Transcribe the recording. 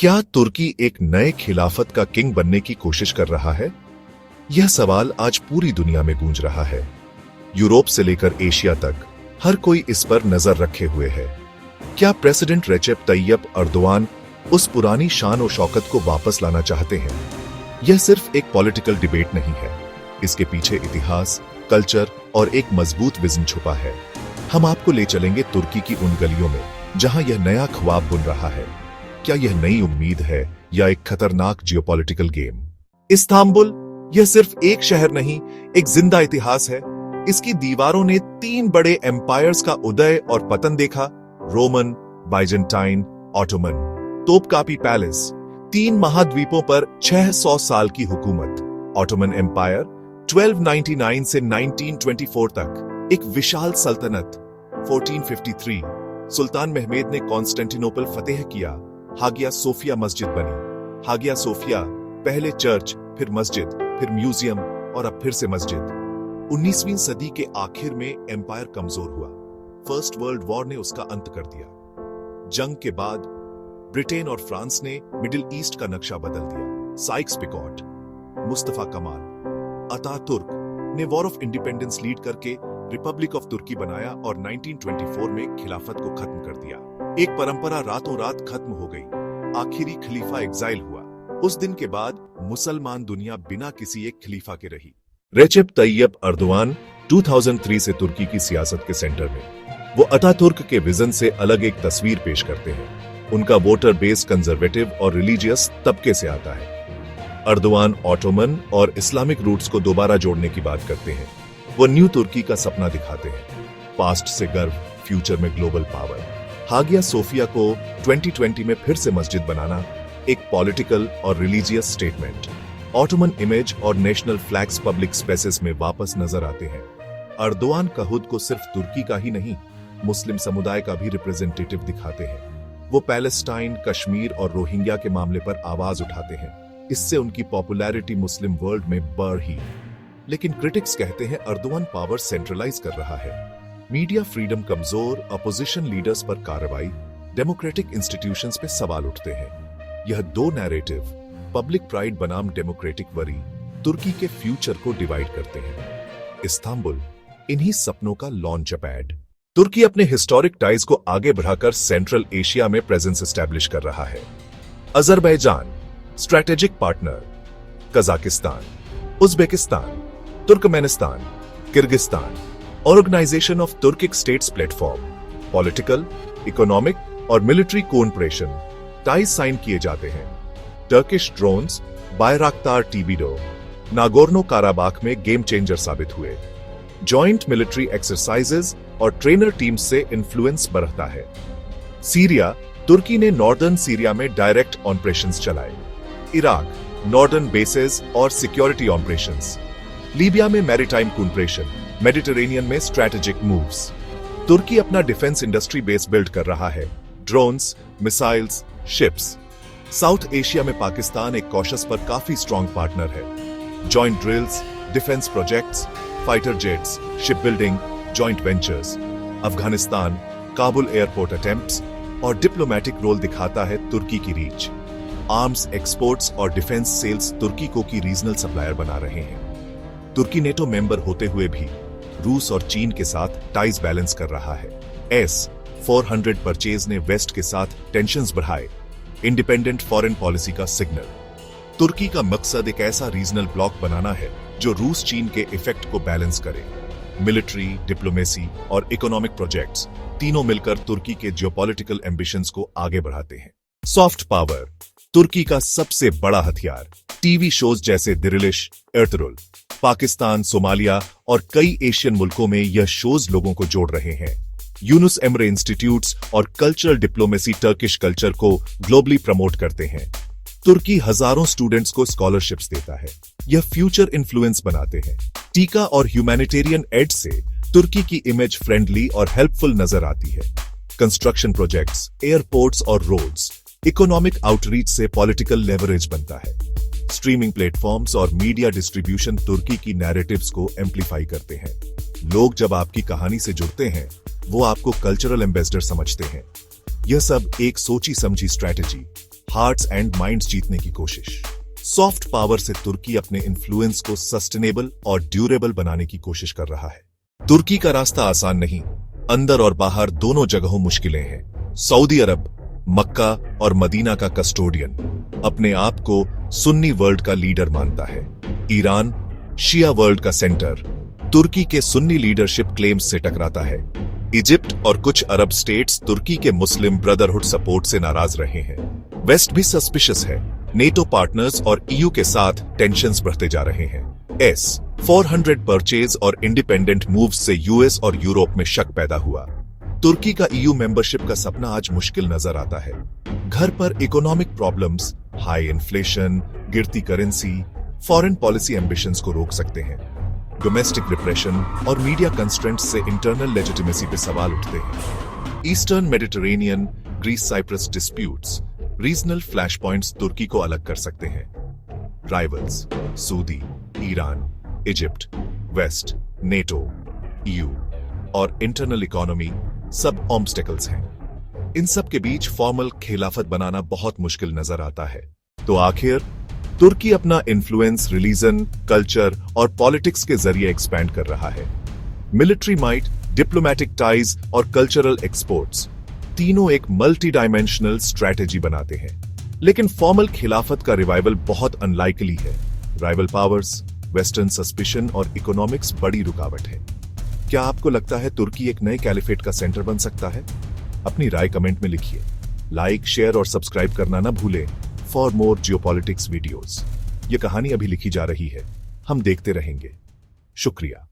क्या तुर्की एक नए खिलाफत का किंग बनने की कोशिश कर रहा है? यह सवाल आज पूरी दुनिया में गूंज रहा है। यूरोप से लेकर एशिया तक हर कोई इस पर नजर रखे हुए है। क्या प्रेसिडेंट रेसेप तैयप अर्दोआन उस पुरानी शान और शौकत को वापस लाना चाहते हैं? यह सिर्फ एक पॉलिटिकल डिबेट नहीं है, इसके पीछे इतिहास, कल्चर और एक मजबूत विजन छुपा है। हम आपको ले चलेंगे तुर्की की उन गलियों में जहां यह नया ख्वाब बुन रहा है। क्या यह नई उम्मीद है या एक खतरनाक जियोपॉलिटिकल गेम? इस्तांबुल यह सिर्फ एक शहर नहीं, एक जिंदा इतिहास है। इसकी दीवारों ने 3 बड़े एम्पायर्स का उदय और पतन देखा: रोमन, बाइजेंटाइन, ऑटोमन। तोपकापी पैलेस, 3 महाद्वीपों पर 600 साल की हुकूमत। ऑटोमन एम्पायर 1299 से 1924 तक एक विशाल सल्तनत। 1453 सुल्तान महमूद ने कॉन्स्टेंटिनोपल फतेह किया। हागिया सोफिया मस्जिद बनी। हागिया सोफिया पहले चर्च, फिर मस्जिद, फिर म्यूजियम और अब फिर से मस्जिद। 19वीं सदी के आखिर में एम्पायर कमजोर हुआ। फर्स्ट वर्ल्ड वॉर ने उसका अंत कर दिया। जंग के बाद ब्रिटेन और फ्रांस ने मिडिल ईस्ट का नक्शा बदल दिया। साइक्स पिकॉट, मुस्तफा कमाल, अतातुर्क ने वॉर ऑफ इंडिपेंडेंस लीड करके रिपब्लिक ऑफ तुर्की बनाया और 1924 में खिलाफत को खत्म कर दिया। एक परंपरा रातों रात खत्म हो गई। आखिरी खलीफा एग्जाइल हुआ। उस दिन के बाद मुसलमान दुनिया बिना किसी एक खलीफा के रही। रेसेप तैयप अर्दोआन 2003 से तुर्की की सियासत के सेंटर में। वो अतातुर्क के विजन से अलग एक तस्वीर पेश करते हैं। उनका वोटर बेस कंजर्वेटिव और रिलीजियस तबके से आता है। अर्दोआन ऑटोमन और इस्लामिक रूट्स को दोबारा जोड़ने की बात करते हैं। वो न्यू तुर्की का सपना दिखाते हैं। पास्ट से गर्व, फ्यूचर में ग्लोबल पावर। हागिया सोफिया को 2020 में फिर से मस्जिद बनाना एक पॉलिटिकल और रिलीजियस स्टेटमेंट। ऑटोमन इमेज और नेशनल फ्लैग्स पब्लिक स्पेसेस में वापस नजर आते हैं। अर्दोआन का खुद को सिर्फ तुर्की का ही नहीं, मुस्लिम समुदाय का भी रिप्रेजेंटेटिव दिखाते हैं। वो पैलेस्टाइन, कश्मीर और रोहिंग्या के मामले पर आवाज उठाते हैं। इससे उनकी पॉपुलैरिटी मुस्लिम वर्ल्ड में बढ़ी। लेकिन क्रिटिक्स कहते हैं अर्दोआन पावर सेंट्रलाइज कर रहा है। मीडिया फ्रीडम कमजोर, अपोजिशन लीडर्स पर कार्रवाई, डेमोक्रेटिक इंस्टीट्यूशंस पे सवाल उठते हैं। यह 2 नैरेटिव, पब्लिक प्राइड बनाम डेमोक्रेटिक वरी, तुर्की के फ्यूचर को डिवाइड करते हैं। इस्तांबुल इन्हीं सपनों का लॉन्च पैड। तुर्की अपने हिस्टोरिक टाइज को आगे बढ़ाकर सेंट्रल एशिया में प्रेजेंस एस्टैब्लिश कर रहा है। Azerbaijan strategic partner, Kazakhstan, Uzbekistan, Turkmenistan, Kyrgyzstan, organisation of Turkic states platform, political, economic और मिलिट्री कोऑपरेशन टाइज साइन किए जाते हैं। Turkish drones, Bayraktar TB two, Nagorno Karabakh में गेम चेंजर साबित हुए। जॉइंट मिलिट्री एक्सरसाइजेज और ट्रेनर टीम्स से influence बढ़ता है। सीरिया, तुर्की ने नॉर्दर्न सीरिया में डायरेक्ट ऑपरेशंस चलाए। इराक, नॉर्दर्न बेसेस और सिक्योरिटी ऑपरेशंस। लीबिया में मैरीटाइम कोऑपरेशन, मेडिटेरेनियन में स्ट्रैटेजिक मूव्स। तुर्की अपना डिफेंस इंडस्ट्री बेस बिल्ड कर रहा है। Drones, missiles, ships. South Asia में पाकिस्तान एक कॉशस पर काफी स्ट्रॉन्ग पार्टनर है। Joint drills, defence projects, fighter jets, ship building, joint ventures. Afghanistan, Kabul airport attempts और डिप्लोमेटिक रोल दिखाता है तुर्की की रीच। आर्म्स एक्सपोर्ट्स और डिफेंस सेल्स तुर्की को की रीजनल सप्लायर बना रहे हैं। तुर्की नेटो मेंबर होते हुए भी रूस और चीन के साथ टाइज बैलेंस कर रहा है। S-400 परचेज ने वेस्ट के साथ टेंशंस बढ़ाए। इंडिपेंडेंट फॉरेन पॉलिसी का सिग्नल। तुर्की का मकसद एक ऐसा रीजनल ब्लॉक बनाना है जो रूस चीन के इफेक्ट को बैलेंस करे। मिलिट्री, डिप्लोमेसी और इकोनॉमिक प्रोजेक्ट्स तीनों मिलकर तुर्की के जियोपॉलिटिकल एम्बिशंस को आगे बढ़ाते हैं। सॉफ्ट पावर, तुर्की का सबसे बड़ा हथियार। टीवी शोज जैसे दिरिलिश, एर्तुरुल। पाकिस्तान, सोमालिया और कई एशियन मुल्कों में यह शोज लोगों को जोड़ रहे हैं। यूनुस एमरे इंस्टीट्यूट्स और कल्चरल डिप्लोमेसी टर्किश कल्चर को ग्लोबली प्रमोट करते हैं। तुर्की हजारों स्टूडेंट्स को स्कॉलरशिप्स देता है। यह फ्यूचर इन्फ्लुएंस बनाते हैं। टीका और ह्यूमैनिटेरियन एड से तुर्की की इमेज फ्रेंडली और हेल्पफुल नजर आती है। कंस्ट्रक्शन प्रोजेक्ट्स, एयरपोर्ट्स और रोड्स, इकोनॉमिक आउटरीच से पॉलिटिकल लेवरेज बनता है। स्ट्रीमिंग प्लेटफॉर्म्स और मीडिया डिस्ट्रीब्यूशन तुर्की की नैरेटिव्स को एम्प्लीफाई करते हैं। लोग जब आपकी कहानी से जुड़ते हैं, वो आपको कल्चरल एम्बेसडर समझते हैं। यह सब एक सोची समझी स्ट्रैटेजी, हार्ट्स एंड माइंड्स जीतने की कोशिश। सॉफ्ट पावर से तुर्की अपने इन्फ्लुएंस को सस्टेनेबल और ड्यूरेबल बनाने की कोशिश कर रहा है। तुर्की का रास्ता आसान नहीं, अंदर और बाहर दोनों जगहों मुश्किलें हैं। सऊदी अरब मक्का और मदीना का कस्टोडियन अपने आप को सुन्नी वर्ल्ड का लीडर मानता है। ईरान शिया वर्ल्ड का सेंटर तुर्की के सुन्नी लीडरशिप क्लेम्स से टकराता है। इजिप्ट और कुछ अरब स्टेट्स तुर्की के मुस्लिम ब्रदरहुड सपोर्ट से नाराज रहे हैं। वेस्ट भी सस्पिशियस है। नेटो पार्टनर्स और ईयू के साथ टेंशन्स बढ़ते जा रहे हैं। S-400 परचेज और इंडिपेंडेंट मूव्स से यूएस और यूरोप में शक पैदा हुआ। तुर्की का ईयू मेंबरशिप का सपना आज मुश्किल नजर आता है। घर पर इकोनॉमिक प्रॉब्लम्स, हाई इन्फ्लेशन, गिरती करेंसी फॉरेन पॉलिसी एम्बिशंस को रोक सकते हैं। डोमेस्टिक रिप्रेशन और मीडिया कंस्ट्रेंट्स से इंटरनल लेजिटिमेसी पे सवाल उठते हैं। Eastern Mediterranean, Greece Cyprus disputes, regional flash points तुर्की को अलग कर सकते हैं। Rivals Saudi, Iran, Egypt, West, NATO, EU और इंटरनल इकोनॉमी सब ऑब्स्टेकल्स हैं। इन सब के बीच फॉर्मल खिलाफत बनाना बहुत मुश्किल नजर आता है। तो आखिर तुर्की अपना इन्फ्लुएंस रिलीजन, कल्चर और पॉलिटिक्स के जरिए एक्सपैंड कर रहा है। मिलिट्री माइट, डिप्लोमैटिक टाइज और कल्चरल एक्सपोर्ट्स तीनों एक मल्टी डायमेंशनल स्ट्रैटेजी बनाते हैं। लेकिन फॉर्मल खिलाफत का रिवाइवल बहुत अनलाइकली है। राइवल पावर्स, वेस्टर्न सस्पिशन और इकोनॉमिक्स बड़ी रुकावट है। क्या आपको लगता है तुर्की एक नए कैलिफेट का सेंटर बन सकता है? अपनी राय कमेंट में लिखिए। लाइक, शेयर और सब्सक्राइब करना ना भूलें फॉर मोर जियोपॉलिटिक्स वीडियोस। ये कहानी अभी लिखी जा रही है, हम देखते रहेंगे। शुक्रिया।